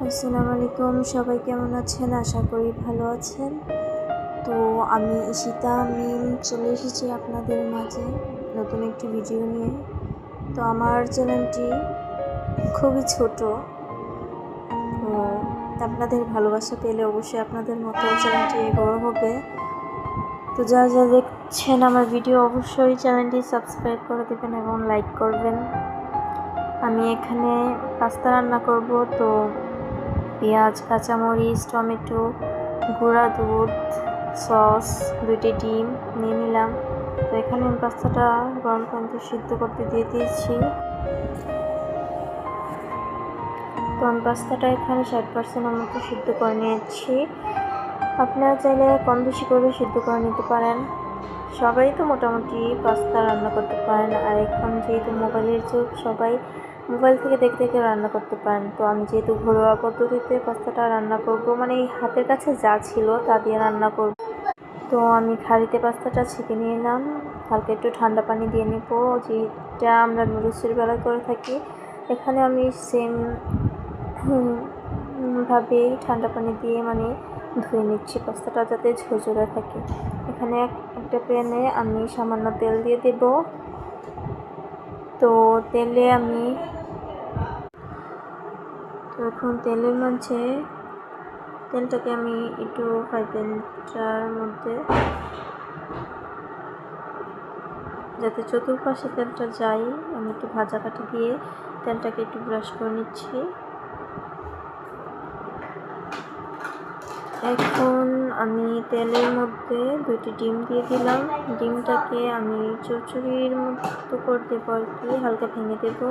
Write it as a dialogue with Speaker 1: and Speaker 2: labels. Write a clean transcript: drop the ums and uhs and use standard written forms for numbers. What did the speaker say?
Speaker 1: আসসালামু আলাইকুম, সবাই কেমন আছেন? আশা করি ভালো আছেন। তো আমি ঈশিতা মিম চলে এসেছি আপনাদের মাঝে নতুন একটি ভিডিও নিয়ে। তো আমার চ্যানেলটি খুবই ছোট, তো আপনাদের ভালোবাসা পেলে অবশ্যই আপনাদের মতো চ্যানেলটি বড় হবে। তো যারা যারা দেখছেন আমার ভিডিও অবশ্যই চ্যানেলটি সাবস্ক্রাইব করে দেবেন এবং লাইক করবেন। আমি এখানে পাস্তা রান্না করব, তো পেঁয়াজ, কাঁচামরিচ, টমেটো, গুঁড়া দুধ, সস, 2টি ডিম নিয়ে নিলাম। তো এখানে আমি পাস্তাটা গরম পানিতে সিদ্ধ করতে দিয়ে দিয়েছি। তো আমি পাস্তাটা এখানে 60% মতো সিদ্ধ করে নিয়েছি। আপনারা চাইলে কম বেশি করে সিদ্ধ করে নিতে পারেন। সবাই তো মোটামুটি পাস্তা রান্না করতে পারেন, আর এখন যেহেতু মোবাইলের যুগ, সবাই মোবাইল থেকে দেখে দেখে রান্না করতে পারেন। তো আমি যেহেতু ঘরোয়া পদ্ধতিতে পাস্তাটা রান্না করব, মানে হাতের কাছে যা ছিল তা দিয়ে রান্না করব। তো আমি হাঁড়িতে পাস্তাটা ছেঁকে নিয়ে এলাম, হালকা একটু ঠান্ডা পানি দিয়ে নেব, যেটা আমরা নুডলসের বেলা করে থাকি। এখানে আমি সেম ভাবেই ঠান্ডা পানি দিয়ে ধুয়ে নিচ্ছি পাস্তাটা, যাতে ঝরঝরে থাকে। এখানে একটা প্যানে আমি সামান্য তেল দিয়ে দেব। তো তেলে আমি এখন তেলের মাঝে তেলটাকে আমি একটু ফ্রাই প্যানটার মধ্যে, যাতে চতুর্পাশে তেলটা যায়, আমি একটু ভাজা কাঠি দিয়ে তেলটাকে একটু ব্রাশ করে নিচ্ছি। এখন আমি তেলের মধ্যে 2টি ডিম দিয়ে দিলাম। ডিমটাকে আমি চচ্চড়ির মতো করে দেবো আর কি, হালকা ভেঙে দেবো।